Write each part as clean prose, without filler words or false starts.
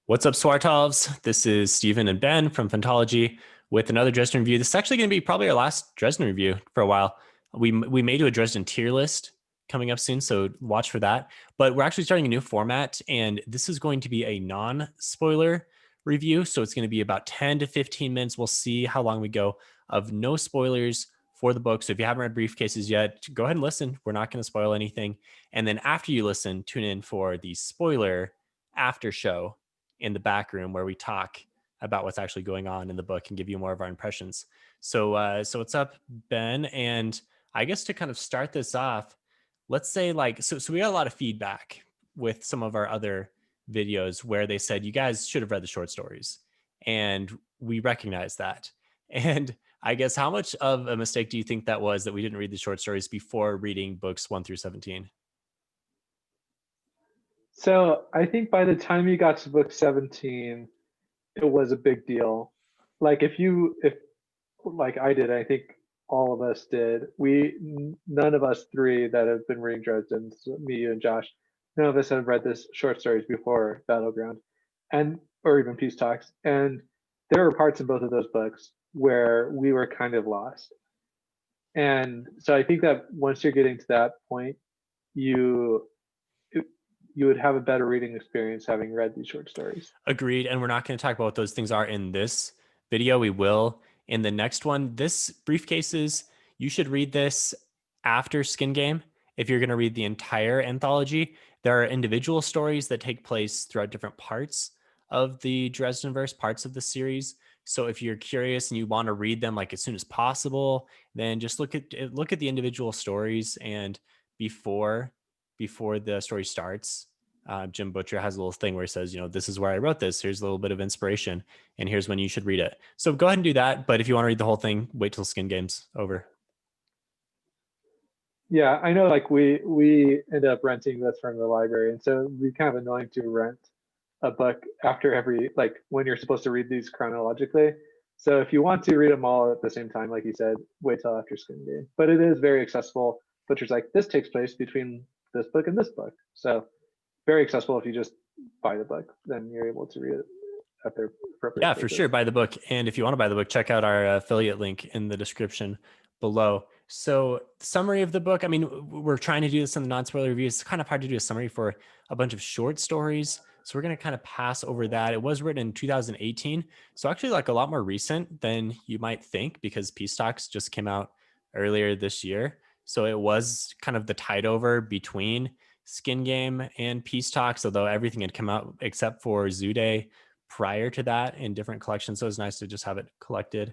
What's up, Swartovs? This is Stephen and Ben from Phantology with another Dresden review. This is actually going to be probably our last Dresden review for a while. We may do a Dresden tier list coming up soon, so watch for that. But we're actually starting a new format, and this is going to be a non-spoiler review. So it's going to be about 10 to 15 minutes. We'll see how long we go of no spoilers for the book. So if you haven't read Briefcases yet, go ahead and listen. We're not going to spoil anything. And then after you listen, tune in for the spoiler after show in the back room where we talk about what's actually going on in the book and give you more of our impressions. So what's up, Ben? And I guess to kind of start this off, let's say so we got a lot of feedback with some of our other videos where they said you guys should have read the short stories, and we recognize that. And I guess how much of a mistake do you think that was that we didn't read the short stories before reading books 1 through 17? So I think by the time you got to book 17, it was a big deal. Like if like I did, I think all of us did. None of us three that have been reading Dresden, so me, you, and Josh, none of us have read this short stories before Battleground, and or even Peace Talks. And there were parts in both of those books where we were kind of lost. And so I think that once you're getting to that point, you you would have a better reading experience having read these short stories. Agreed. And we're not going to talk about what those things are in this video. We will in the next one. This Briefcases, you should read this after Skin Game. If you're going to read the entire anthology, there are individual stories that take place throughout different parts of the Dresdenverse, parts of the series. So if you're curious and you want to read them like as soon as possible, then just look at the individual stories. And before the story starts, Jim Butcher has a little thing where he says, this is where I wrote this. Here's a little bit of inspiration, and here's when you should read it. So go ahead and do that. But if you want to read the whole thing, wait till Skin Game's over. Yeah, I know. Like we end up renting this from the library, and so it'd be kind of annoying to rent a book after every like when you're supposed to read these chronologically. So if you want to read them all at the same time, like you said, wait till after Skin Game. But it is very accessible. Butcher's like, this takes place between this book and this book, so very accessible. If you just buy the book, then you're able to read it at their appropriate Yeah, places. for sure. Buy the book. And if you want to buy the book, check out our affiliate link in the description below. So, summary of the book. I mean, we're trying to do this in the non-spoiler review. It's kind of hard to do a summary for a bunch of short stories. So we're going to kind of pass over that. It was written in 2018. So actually like a lot more recent than you might think, because Peace Talks just came out earlier this year. So it was kind of the tide over between Skin Game and Peace Talks, although everything had come out except for Zude prior to that in different collections. So it's nice to just have it collected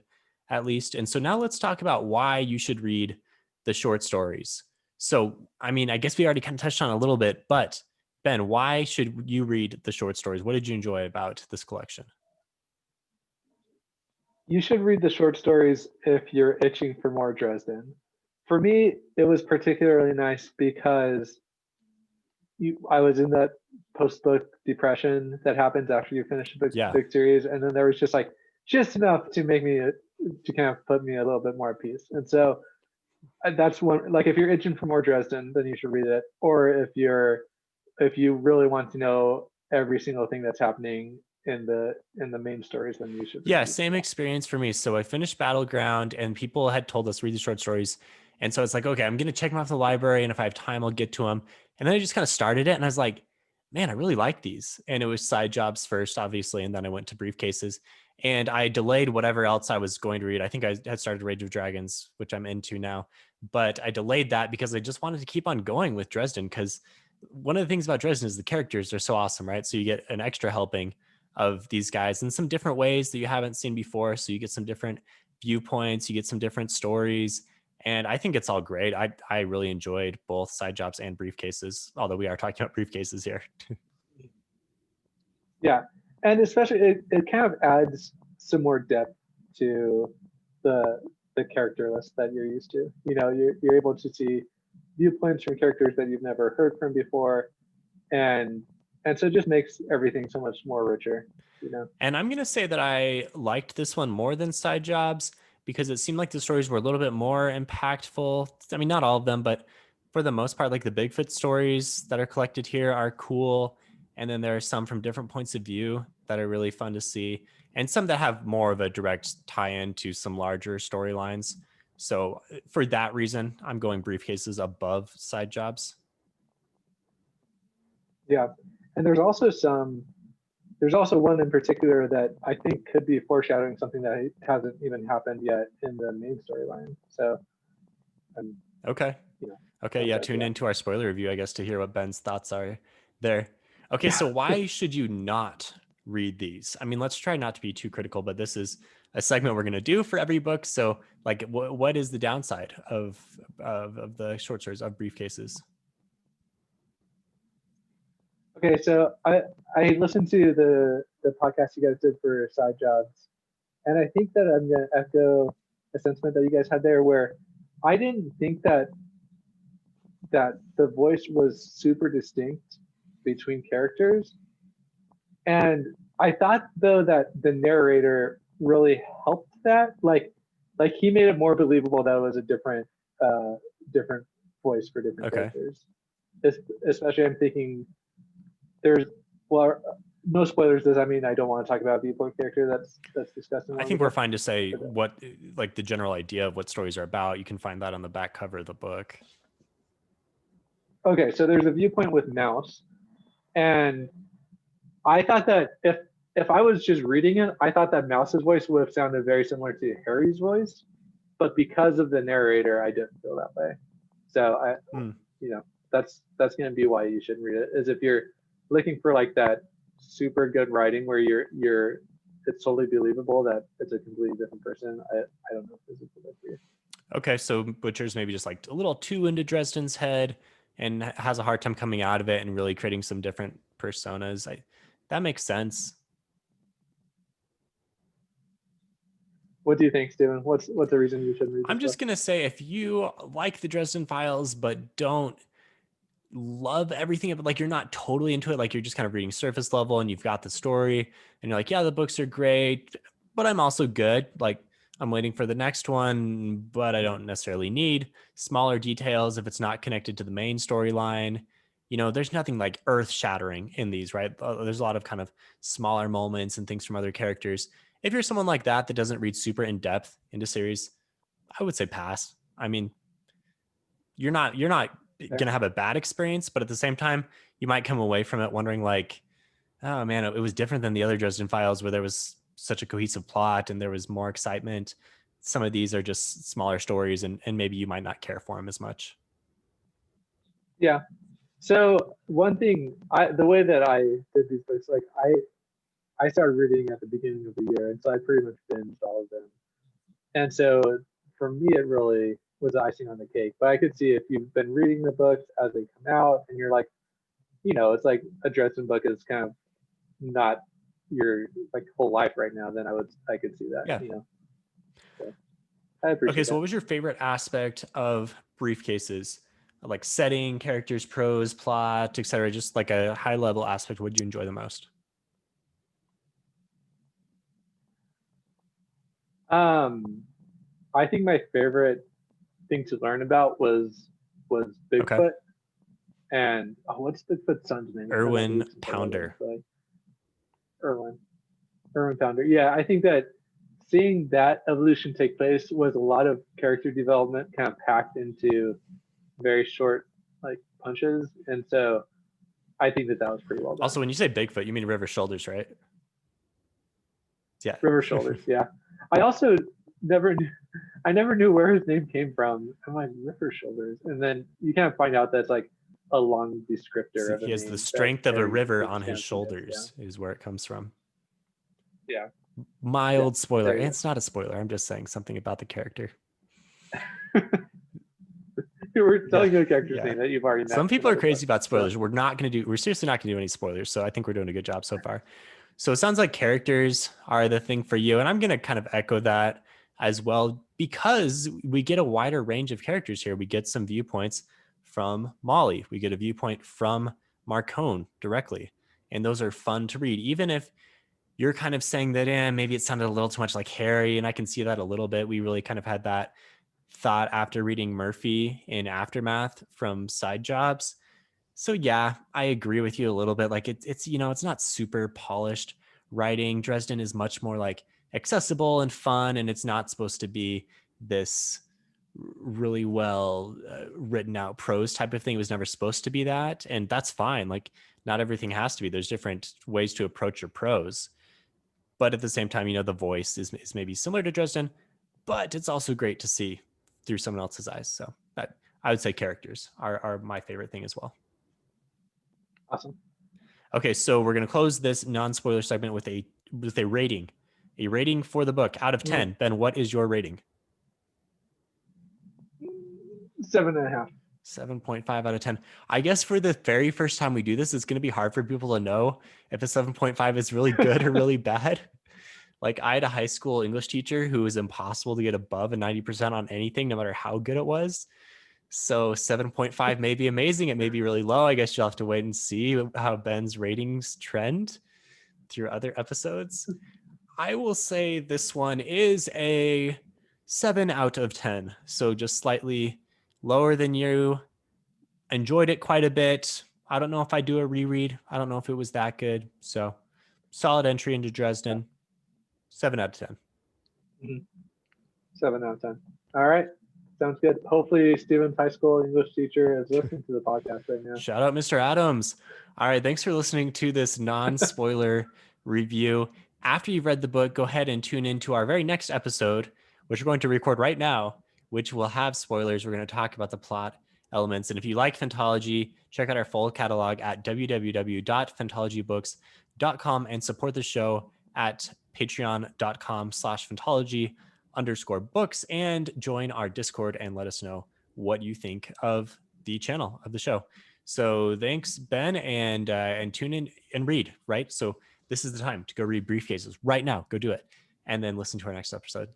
at least. And so now let's talk about why you should read the short stories. So, I mean, I guess we already kind of touched on a little bit, but Ben, why should you read the short stories? What did you enjoy about this collection? You should read the short stories if you're itching for more Dresden. For me, it was particularly nice because I was in that post-book depression that happens after you finish a Yeah. big series, and then there was just like just enough to make me to kind of put me a little bit more at peace. And so that's one. Like if you're itching for more Dresden, then you should read it. Or if you really want to know every single thing that's happening in the main stories, then you should. Yeah, same experience for me. So I finished Battleground, and people had told us read the short stories. And so it's like, okay, I'm going to check them off the library, and if I have time, I'll get to them. And then I just kind of started it, and I was like, man, I really like these. And it was Side Jobs first, obviously, and then I went to Briefcases. And I delayed whatever else I was going to read. I think I had started Rage of Dragons, which I'm into now. But I delayed that because I just wanted to keep on going with Dresden, because one of the things about Dresden is the characters are so awesome, right? So you get an extra helping of these guys in some different ways that you haven't seen before. So you get some different viewpoints, you get some different stories. And I think it's all great. I really enjoyed both Side Jobs and Briefcases, although we are talking about Briefcases here. Yeah, and especially it kind of adds some more depth to the character list that you're used to. You know, you're able to see viewpoints from characters that you've never heard from before, and so it just makes everything so much more richer. You know. And I'm going to say that I liked this one more than Side Jobs because it seemed like the stories were a little bit more impactful. I mean, not all of them, but for the most part, like the Bigfoot stories that are collected here are cool. And then there are some from different points of view that are really fun to see, and some that have more of a direct tie-in to some larger storylines. So for that reason, I'm going briefcases above side jobs. Yeah, and there's also one in particular that I think could be foreshadowing something that hasn't even happened yet in the main storyline. So, Okay. you know, Okay. Yeah. Tune into our spoiler review, I guess, to hear what Ben's thoughts are there. Okay. So yeah. why should you not read these? I mean, let's try not to be too critical, but this is a segment we're going to do for every book. So like, what is the downside of the short stories of briefcases? Okay, so I listened to the podcast you guys did for side jobs, and I think that I'm gonna echo a sentiment that you guys had there, where I didn't think that the voice was super distinct between characters, and I thought though that the narrator really helped that, like he made it more believable that it was a different voice for different Okay. characters. Especially, I'm thinking there's well, no spoilers. Does that mean I don't want to talk about a viewpoint character that's discussed in I one of think the we're books? fine to say what, like the general idea of what stories are about. You can find that on the back cover of the book. Okay, so there's a viewpoint with Mouse, and I thought that if I was just reading it, I thought that Mouse's voice would have sounded very similar to Harry's voice, but because of the narrator, I didn't feel that way. So you know, that's gonna be why you shouldn't read it. Is if you're looking for like that super good writing where you're it's totally believable that it's a completely different person. I don't know if this is the book for you. Okay, so Butcher's maybe just like a little too into Dresden's head and has a hard time coming out of it and really creating some different personas. That makes sense. What do you think, Steven? What's the reason you shouldn't read I'm this just book? gonna say if you like the Dresden Files but don't love everything, but like you're not totally into it, like you're just kind of reading surface level and you've got the story and you're like, yeah, the books are great, but I'm also good. Like I'm waiting for the next one, but I don't necessarily need smaller details if it's not connected to the main storyline. You know, there's nothing like earth shattering in these, right? There's a lot of kind of smaller moments and things from other characters. If you're someone like that doesn't read super in depth into series, I would say pass. I mean, you're not There. gonna have a bad experience, but at the same time, you might come away from it wondering like, oh man, it was different than the other Dresden Files where there was such a cohesive plot and there was more excitement. Some of these are just smaller stories, and maybe you might not care for them as much. Yeah. So one thing, the way that I did these books, like I started reading at the beginning of the year, and so I pretty much binged all of them. And so for me, it really was icing on the cake. But I could see if you've been reading the books as they come out, and you're like, it's like a Dresden book is kind of not your like whole life right now, then I could see that. Yeah. So I Okay, appreciate so that. what was your favorite aspect of briefcases? Like setting, characters, prose, plot, etc. Just like a high level aspect. What did you enjoy the most? Um, I think my favorite thing to learn about was Okay. Bigfoot and what's Bigfoot's son's name? I cannot Irwin believe since I read it. Pounder. But Irwin. Irwin Pounder. Yeah, I think that seeing that evolution take place was a lot of character development kind of packed into very short like punches, and so I think that was pretty well Also, done. when you say Bigfoot, you mean River Shoulders, right? Yeah. River Shoulders, yeah. I also never knew, I never knew where his name came from. I'm like River Shoulders, and then you kind of find out that's like a long descriptor of a He has the name that strength of a Harry river on takes his fancy notes shoulders, is where it comes from. Yeah, yeah, Mild spoiler. there And you it's not a spoiler. I'm just saying something about the character. go. You were Yeah. telling you a character's Yeah. name that you've already met Some in people are another book. crazy about So spoilers. We're seriously not gonna do any spoilers. So I think we're doing a good job so far. So it sounds like characters are the thing for you. And I'm gonna kind of echo that as well, because we get a wider range of characters here. We get some viewpoints from Molly. We get a viewpoint from Marcone directly. And those are fun to read. Even if you're kind of saying that, maybe it sounded a little too much like Harry, and I can see that a little bit. We really kind of had that thought after reading Murphy in Aftermath from Side Jobs. So yeah, I agree with you a little bit. Like it's it's not super polished writing. Dresden is much more like accessible and fun, and it's not supposed to be this really well written out prose type of thing. It was never supposed to be that, and that's fine. Like not everything has to be. There's different ways to approach your prose, but at the same time, the voice is maybe similar to Dresden, but it's also great to see through someone else's eyes. So that I would say characters are my favorite thing as well. Awesome. Okay, so we're gonna close this non-spoiler segment with a rating. A rating for the book out of 10. Ben, what is your rating? 7.5. 7.5 out of 10. I guess for the very first time we do this, it's going to be hard for people to know if a 7.5 is really good or really bad. Like I had a high school English teacher who was impossible to get above a 90% on anything, no matter how good it was. So 7.5 may be amazing. It may be really low. I guess you'll have to wait and see how Ben's ratings trend through other episodes. I will say this one is a 7 out of 10. So just slightly lower than you. Enjoyed it quite a bit. I don't know if I do a reread. I don't know if it was that good. So solid entry into Dresden. 7 out of 10. Mhm. 7 out of 10. All right. Sounds good. Hopefully, Steven's high school English teacher is listening to the podcast right now. Shout out Mr. Adams. All right. Thanks for listening to this non-spoiler review. After you've read the book, go ahead and tune into our very next episode, which we're going to record right now, which will have spoilers. We're going to talk about the plot elements. And if you like Phantology, check out our full catalog at www.phantologybooks.com and support the show at patreon.com/phantology_books and join our Discord and let us know what you think of the channel of the show. So thanks, Ben, and tune in and read, right? So this is the time to go read Briefcases right now. Go do it. And then listen to our next episode.